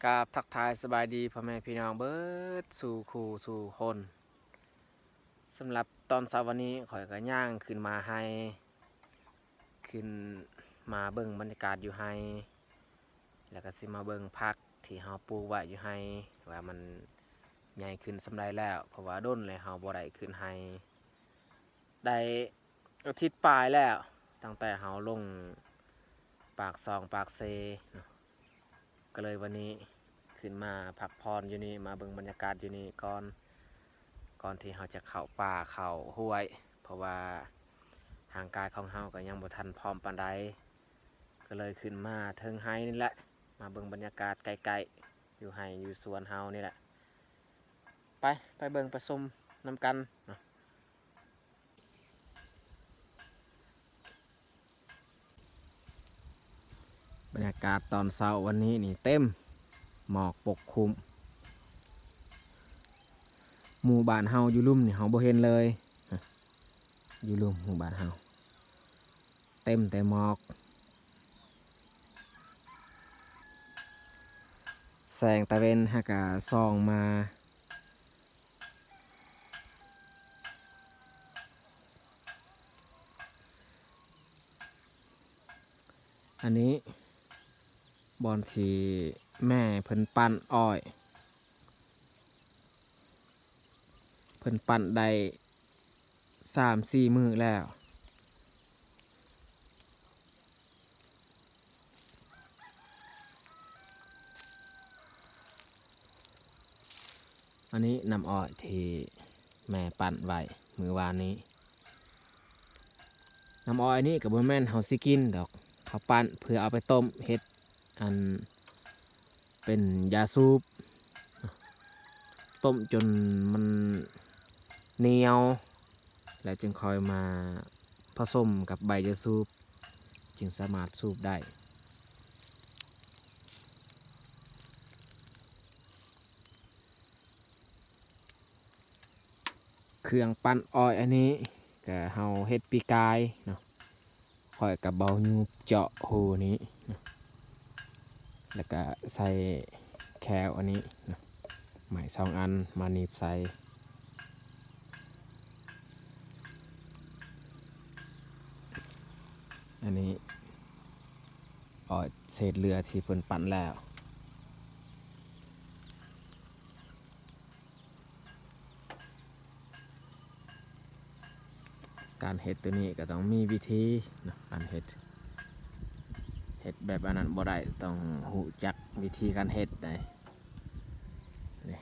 กราบทักทายสบายดีพ่อแม่พี่น้องเบิดสู่คู่สู่คนสำหรับตอนเช้าวันนี้ข่อยก็ย่างขึ้นมาให้ขึ้นมาเบิ่งบรรยากาศอยู่ให้แล้วก็สิมาเบิ่งพักที่เฮาปลูกไว้อยู่ให้ว่ามันใหญ่ขึ้นสำใดแล้วเพราะว่าด้นเลยเฮาบ่ได้ขึ้นให้ได้อาทิตย์ปลายแล้วตั้งแต่เฮาลงปากซองปากเซเนาะก็เลยวันนี้ขึ้นมาพักผ่อนอยู่นี่มาเบิ่งบรรยากาศอยู่นี่ก่อนที่เราจะเข้าป่าเข้าห้วยเพราะว่าร่างกายของเราก็ยังบ่ทันพร้อมปานใดก็เลยขึ้นมาเทิงไห้นี่แหละมาเบิ่งบรรยากาศไกลๆอยู่ไห้อยู่สวนเฮานี่แหละไปเบิ่งไปชมนำกันเนาะบรรยากาศตอนเช้าวันนี้นี่เต็มหมอกปกคลุมหมู่บ้านเฮาอยู่ลุ่มนี่เฮาบ่เห็นเลยอยู่ลุ่มหมู่บ้านเฮาเต็มแต่หมอกแสงตะเวนฮะกะส่องมาอันนี้บอนที่แม่เพิ่นปั้นอ้อยเพิ่นปั้นได้3-4 มื้อแล้วอันนี้น้ำอ้อยที่แม่ปั้นไว้มื้อวานนี้น้ำอ้อยนี้ก็บ่แม่นเฮาสิกินดอกเขาปั้นเพื่อเอาไปต้มเฮ็ดอันเป็นยาสูบต้มจนมันเหนียวแล้วจึงค่อยมาผสมกับใบยาสูบจึงสามารถสูบได้เครื่องปั้นอ้อยอันนี้ก็เฮาเฮ็ดปีกายเนาะค่อยกับเบายูบเจาะหูนี้เนาะแล้วก็ใส่แคลอันนี้เนาะไม้2 อันมาหนีบใส่อันนี้อ้อยเศษเรือที่เพิ่นปั้นแล้วการเฮ็ดตัวนี้ก็ต้องมีวิธีเนาะการเฮ็ดแบบอันนั้นบ่ได้ต้องรู้จักวิธีการเฮ็ดได้นี่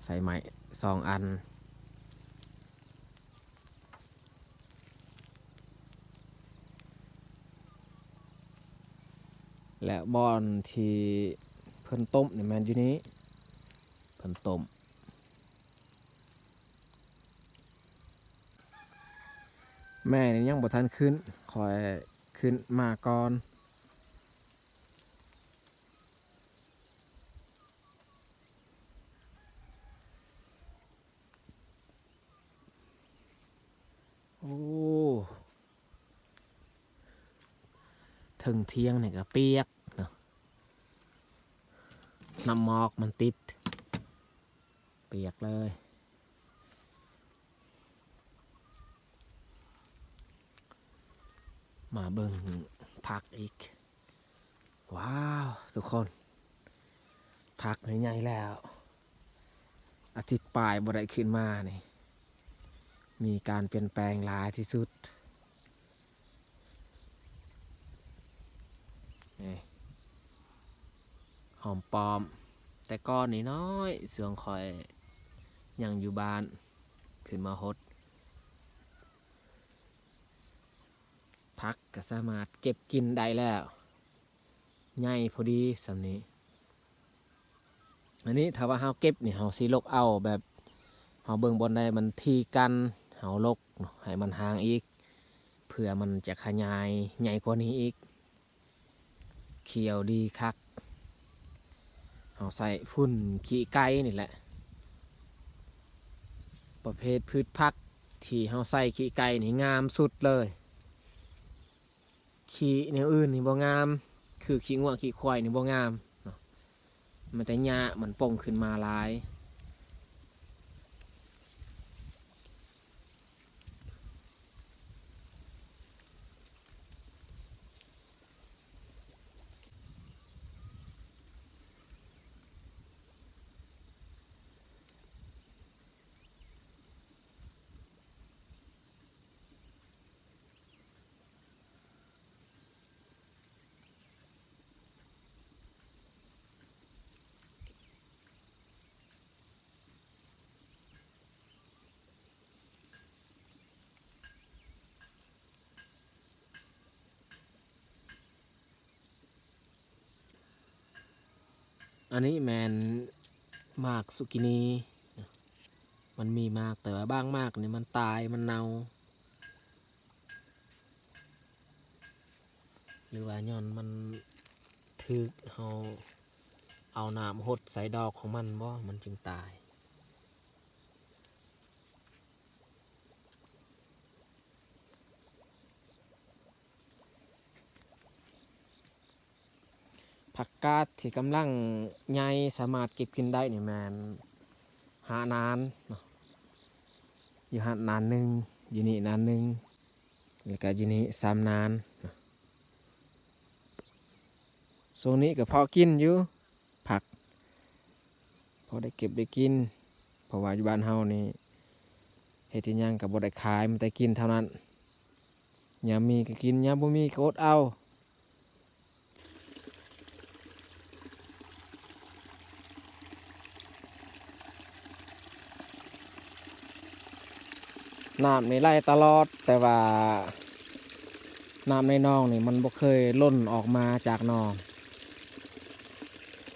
ใส่ไม้2 อันและบอนที่เพิ่นต้มนี่มันอยู่นี้เพิ่นต้มแม่นี่ยังบ่ทันขึ้นคอยขึ้นมาก่อนโอ้ถึงเที่ยงนี่ก็เปียกเนาะน้ำหมอกมันติดเปียกเลยมาเบิ่งผักอีกว้าวทุกคนผักใหญ่ๆแล้วอาทิตย์ปลายบ่ได้ขึ้นมานี่มีการเปลี่ยนแปลงหลายที่สุดนี่หอมปลอมแต่ก้อนนี่น้อยเสืองคอยยังอยู่บ้านขึ้นมาฮดพักก็สามารถเก็บกินได้แล้วใหญ่พอดีสำนี้อันนี้ถ้าว่าเฮาเก็บนี่เฮาสิลกเอาแบบเฮาเบิ่งบนได้มันทีกันเฮาลกให้มันห่างอีกเพื่อมันจะขยายใหญ่กว่านี้อีกเขียวดีคักเฮาใส่ฝุ่นขี้ไก่นี่แหละประเภทพืชผักที่เฮาใส่ขี้ไก่นี่งามสุดเลยขี้แนวอื่นนี่บ่งาม คือขี้งัวขี้ควายนี่บ่งามเนาะมันแต่หญ้ามันป่งขึ้นมาหลายอันนี้แมนมากสุกินีมันมีมากแต่ว่าบางมากนี่มันตายมันเน่าหรือว่าย้อนมันถึกเอาน้ำหดใส่ดอกของมันบ่มันจึงตายผักกาดที่กำลังใหญ่สามารถเก็บกินได้นี่แมนหานานเนาะอยู่หานานหนึ่งอยู่นี่นานหนึ่งแล้วก็อยู่นี่3 นานโซนนี้ก็พอกินอยู่ผักพอได้เก็บได้กินเพราะว่าอยู่บ้านเฮานี่เฮ็ดที่ยังกับบ่ได้ขายมันแต่กินเท่านั้นยามมีก็กินยามบ่มีก็อดเอาน้ำในไร่ตลอดแต่ว่าน้ำในหนองนี่มันบ่เคยล้นออกมาจากหนอง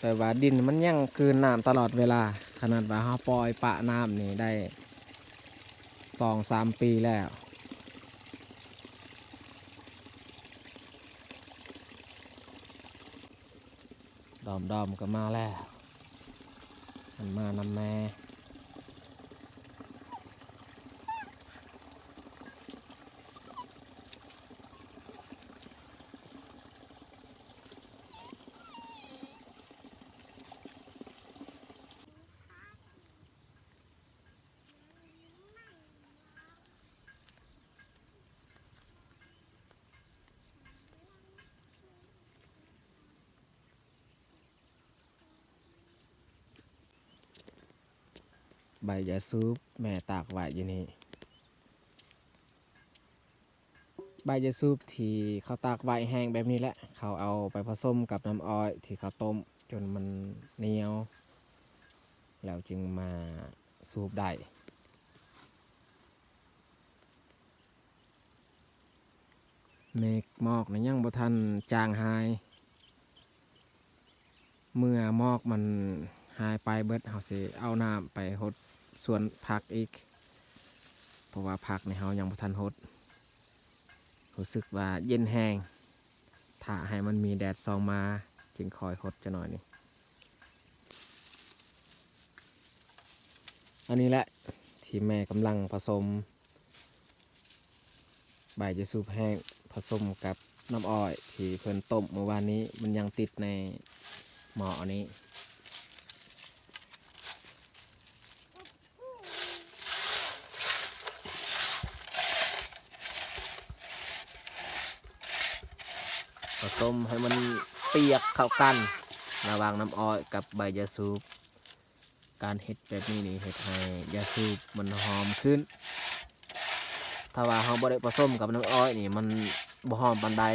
แต่ว่าดินมันยังคืนน้ำตลอดเวลาขนาดว่าเฮาปล่อยปะน้ำนี่ได้2-3 ปีแล้วดอมก็มาแล้วมันมานำแม่ใบยาสูบแม่ตากไว้อยู่นี่ใบยาสูบที่เขาตากไว้แห้งแบบนี้แหละเขาเอาไปผสมกับน้ำอ้อยที่เขาต้มจนมันเหนียวแล้วจึงมาสูบได้เมฆหมอกนะยังบ่ทันจางหายเมื่อหมอกมันหายไปเบิดเฮาสิเอาน้ำไปหดสวนผักอีกเพราะว่าผักในเฮายังบ่ทันหดรู้สึกว่าเย็นแห้งถ้าให้มันมีแดดส่องมาจึงคอยหดจะหน่อยนี่อันนี้แหละที่แม่กำลังผสมใบจะสูบแห้งผสมกับน้ำอ้อยที่เพิ่นต้มเมื่อวานนี้มันยังติดในหม้ออันนี้ผสมให้มันเปียกเข้ากันระหว่างน้ำอ้อยกับใบยาสูบการเฮ็ดแบบนี้นี่เฮ็ดให้ยาสูบมันหอมขึ้นถ้าว่าเราบ่ได้ผสมกับน้ำอ้อยนี่มันบ่หอมปานใด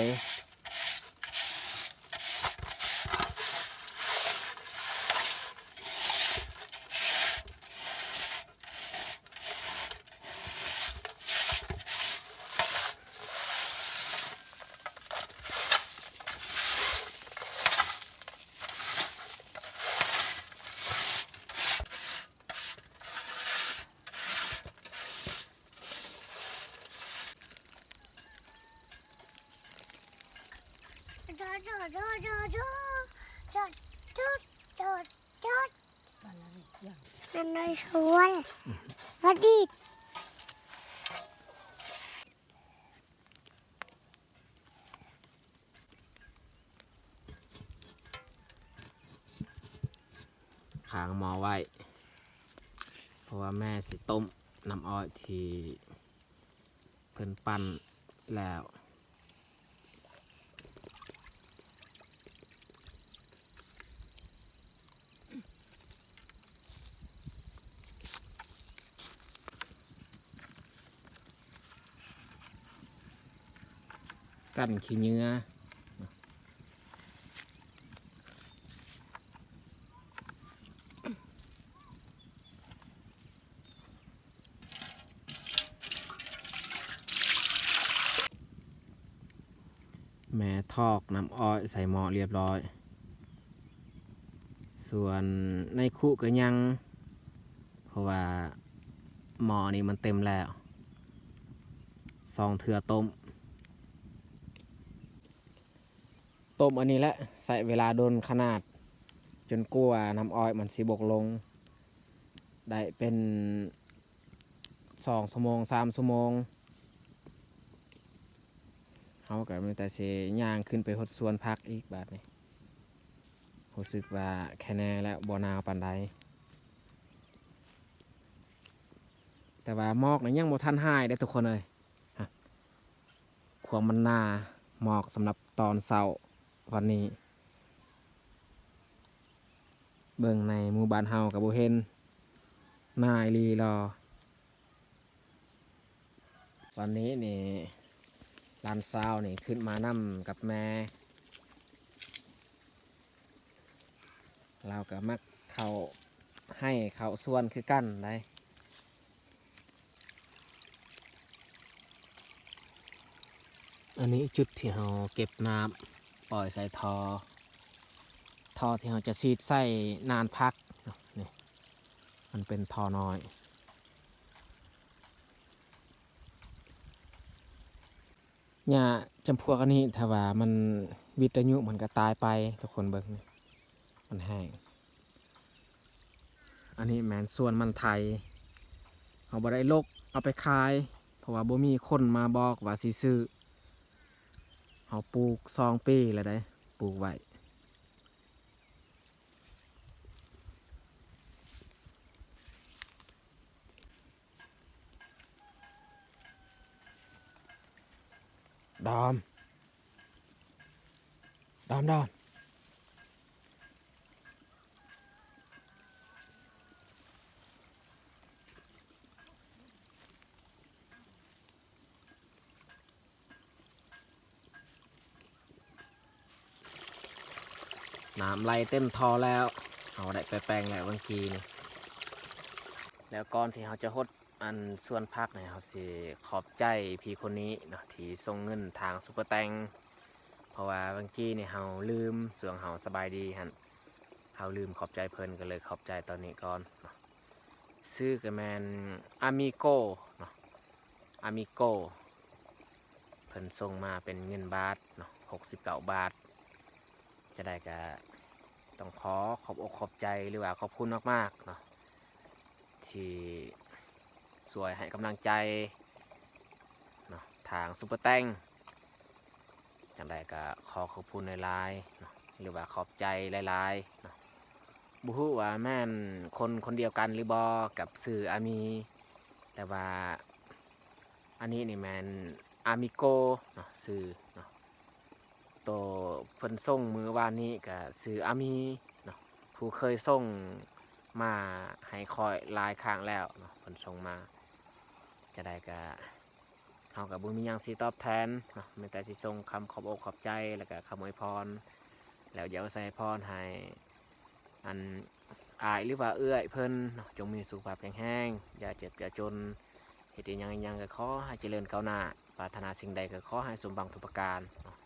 มันในสวนวัดดี หม้อไว้เพราะว่าแม่สิต้มน้ำอ้อยที่เพิ่นปั่นแล้วกั้นขี้เหงื่อแม่ทอกน้ำอ้อยใส่หม้อเรียบร้อยส่วนในคุก็ยังเพราะว่าหม้อนี้มันเต็มแล้ว2 เทื่อต้มอันนี้แหละใส่เวลาโดนขนาดจนกลัวน้ำอ้อยมันสิบกลงได้เป็น2 ชั่วโมง3 ชั่วโมงเขาก็มีแต่เสย่างขึ้นไปหดสวนพักอีกบาดนี้รู้สึกว่าแค่แน่แล้วบ่หนาวปานใดแต่ว่าหมอกนี่ยังบ่ทันหายได้อทุกคนเลยความมันหนาหมอกสำหรับตอนเช้าวันนี้เบิ่งในหมู่บ้านเฮากับบ่เห็นหน้าอีหลีรอวันนี้นี่หลานสาวนี่ขึ้นมานำกับแม่เราก็มักเข้าให้เข้าส่วนคือกันได้อันนี้จุดที่เราเก็บน้ำปล่อยใส่ท่อที่เราจะฉีดใส่นานพักนี่มันเป็นท่อน้อยเนี่ยจำพวกอันนี้ถ้าว่ามันวิทยุมันก็ตายไปทุกคนเบิ่งนี่มันแห้งอันนี้แมนส่วนมันไทยเอาบ่ได้ลกเอาไปขายเพราะว่าบ่มีคนมาบอกว่าสิซื้อเอาปลูก2 ปีแล้วได้ปลูกไว้ดอมน้ำไหลเต็มท่อแล้วเอาได้ไปแปลงแล้วเมื่อกี้นี่แล้วก่อนที่เขาจะหดอันส่วนพักเนี่ยเขาสิขอบใจพี่คนนี้เนาะที่ส่งเงินทางซุปเปอร์แตงเพราะว่าเมื่อกี้นี่เขาลืมส่วนเขาสบายดีฮะเขาลืมขอบใจเพิ่นก็เลยขอบใจตอนนี้ก่อนเนาะซื้อกับแมนอามิโกเนาะอามิโกเพิ่นส่งมาเป็นเงินบาทเนาะ69 บาทจะได้ก็ต้องขอขอบอกขอบใจหรือว่าขอบคุณมากๆเนาะที่สวยให้กำลังใจเนาะทางซุปเปอร์แตงจังใดก็ขอขอบคุณหลายๆเนาะหรือว่าขอบใจหลายๆเนาะบุฮู้ว่าแม่นคนเดียวกันหรือบอกับสื่ออามีแต่ว่าอันนี้นี่แมนอามิโกเนาะสื่อเนาะโตเพิ่นส่งมือวานนี้กับสื่ออามีเนาะผู้เคยส่งมาให้คอยลายข้างแล้วเนาะเพิ่นส่งมาจะได้ก็เฮากับบุญมีหยังสิตอบแทนเนาะมีแต่สิส่งคำขอบอกขอบใจแล้วก็คำอวยพรแล้วเดี๋ยวใส่พรให้อันอายหรือว่าเอื้อยเพิ่นเนาะจงมีสุขภาพแข็งแรงอย่าเจ็บอย่าจนเหตุยังก็ขอให้เจริญก้าวหน้าปรารถนาสิ่งใดก็ขอให้สมบังทุกประการเนาะ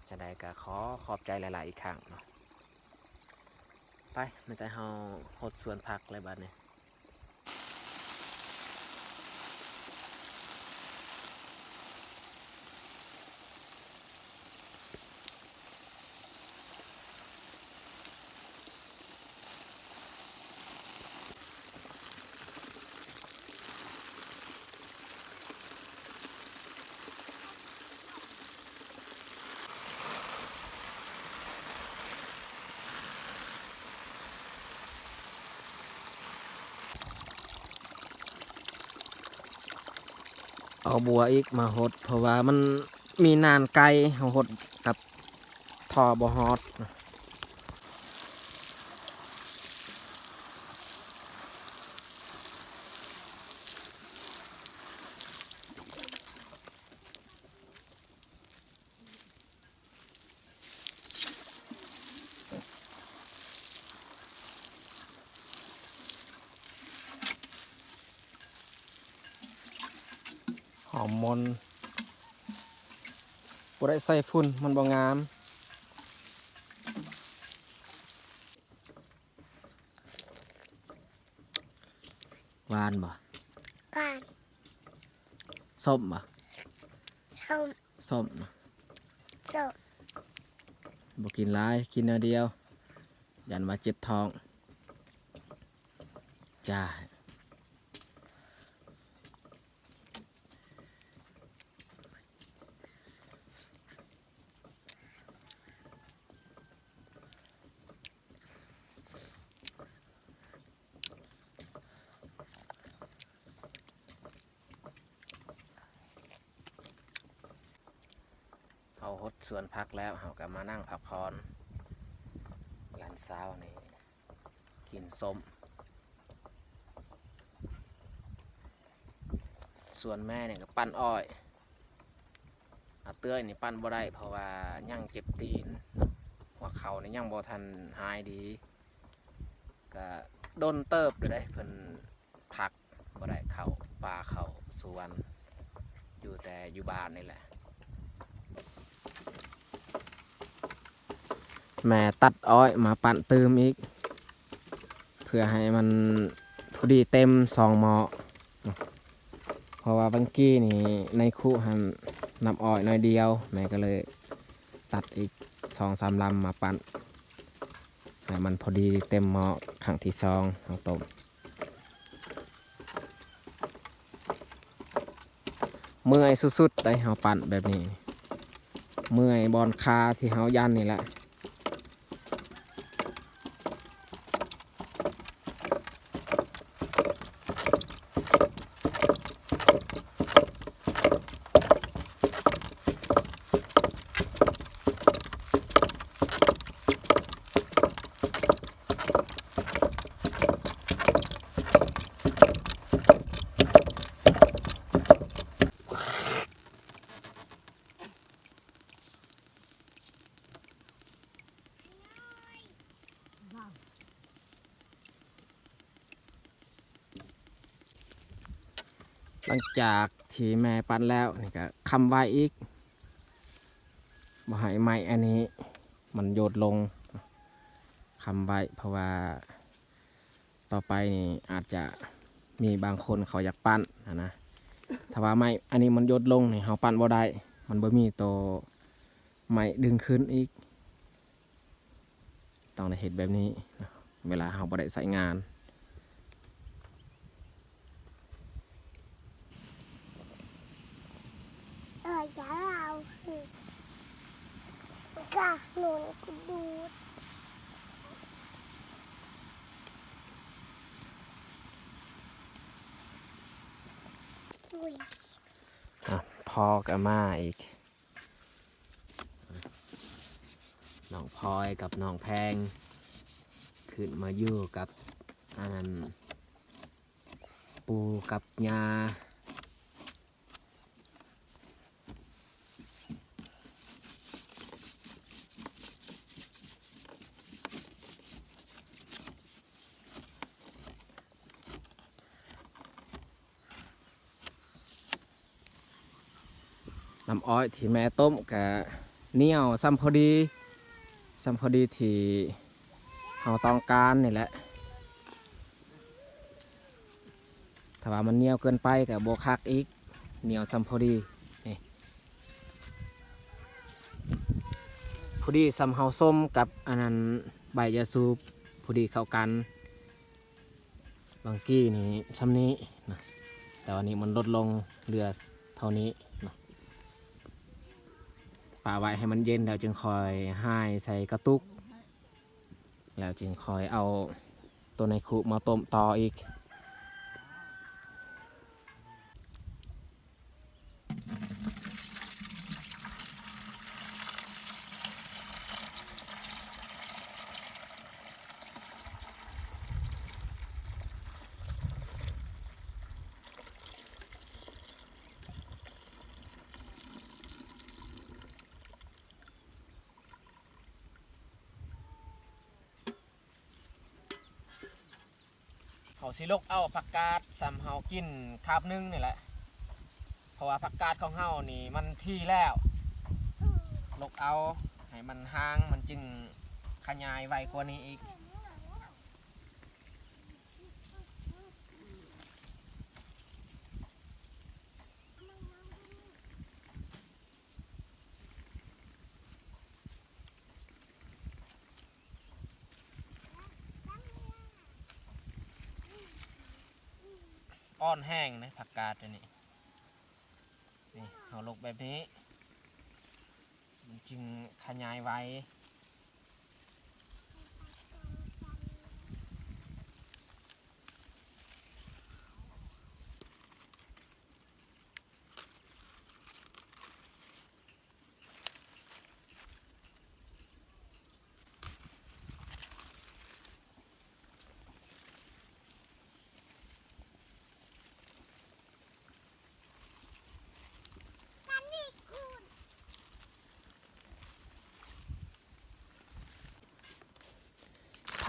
จะได้ก็ขอขอบใจหลายๆอีกครั้งเนาะไปไม่แต่เฮาหดส่วนพักอะไรบัดนี้ เอาบัวอีกมาหดเพราะว่ามันมีนานไกลเอาหดกับทอบ่ฮอดหอมมนบ่ได้ใส่ฝุ่นมันบ่งามหวานบ่ การ ส้มบ่ ส้ม ส้มนะ ส้ม บ่กินหลายกินอันเดียวยันว่าเจ็บท้องจ้าเอาหดสวนพักแล้วเราก็มานั่งพักผ่อนยันเช้านี่กินส้มส่วนแม่เนี่ยก็ปั้นอ้อยอาเตื้อยนี่ปั้นบ่ได้เพราะว่ายังเจ็บตีนหัวเข่านี่ยังบ่ทันหายดีก็โดนเติบเลยได้เพิ่นพักบ่ได้เข้าป่าเข้าสวนอยู่แต่อยู่บ้านนี่แหละแม่ตัดอ้อยมาปั่นเติมอีกเพื่อให้มันพอดีเต็ม2 หม้อเพราะว่าบางกี้นี่ในคุหันนำอ้อยน้อยเดียวแม่ก็เลยตัดอีก2-3 ลำมาปั่นให้มันพอดีเต็มหม้อครั้งที่2เอาต้มเมื่อยสุดๆได้เฮาปั่นแบบนี้เมื่อยบอนคาที่เฮายันนี่แหละหลังจากที่แม่ปั่นแล้วนี่ก็คำไว้อีกบ่ให้ไม้อันนี้มันโยดลงคำไว้เพราะว่าต่อไปนี่อาจจะมีบางคนเขาอยากปั้นนะถ้าว่าไม้อันนี้มันโยดลงนี่เขาปั้นบ่ได้มันบ่มีตัวไม้ดึงขึ้นอีกต้องได้เห็นแบบนี้เวลาเขาบ่ได้ใส่งานจะเราคือก็หนุนกูดูดอุ้ย พอกับมาอีกน้องพลอยกับน้องแพงขึ้นมาอยู่กับอันนั้นปูกับยาน้ำอ้อยที่แม่ต้มกับเหนียวซ้ำพอดีที่เราต้องการนี่แหละถ้าว่ามันเหนียวเกินไปกับโบคักอีกเหนียวซ้ำพอดีนี่พอดีซ้ำเฮาส้มกับอันนั้นใบยาสูบพอดีเข้ากันบางกี้นี่ซ้ำนี้นะแต่วันนี้มันลดลงเหลือเท่านี้นะป่าไว้ให้มันเย็นแล้วจึงคอยให้ใส่กระตุกแล้วจึงคอยเอาตัวในคุมาต้มต่ออีก เขาสิลกเอาผักกาดซ้ำเฮากินคาบหนึงนี่แหละเพราะว่าผักกาดของเฮานี่มันที่แล้วลกเอาให้มันห่างมันจึงขยายไวกว่านี้อีกอ่อนแห้งนะผักกาดตัวนี้นี่เอาลกแบบนี้มันจึงขยายไว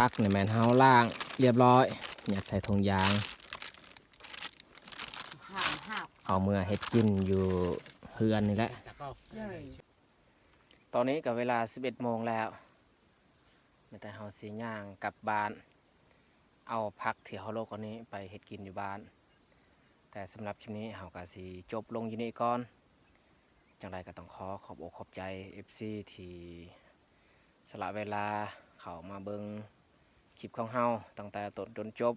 ผักเนี่ยแมนเฮาล่างเรียบร้อยยัดใส่ถุงยางเอาเมื่อเฮ็ดกินอยู่เฮือนนี่แหละตอนนี้กับเวลา 11 โมงแล้วแต่เฮาสิย่างกลับบ้านเอาผักที่เฮาโลกอนนี้ไปเฮ็ดกินอยู่บ้านแต่สำหรับคลิปนี้เฮาก็สิจบลงอยู่นี่ก่อนจังไรก็ต้องขอบอกขอบใจ FC ที่สละเวลาเข้ามาเบิ่งคลิปของเฮาตั้งแต่ต้นจนจบ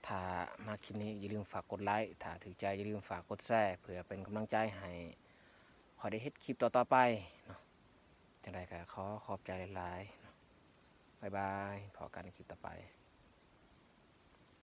ถ้ามาคลิปนี้อย่าลืมฝากกดไลค์ถ้าถูกใจอย่าลืมฝากกดแชร์เพื่อเป็นกำลังใจให้ขอได้เฮ็ดคลิปต่อๆไปเนาะจังไรก็ขอบใจหลายๆเนาะบ๊ายบายพบกันในคลิปต่อไป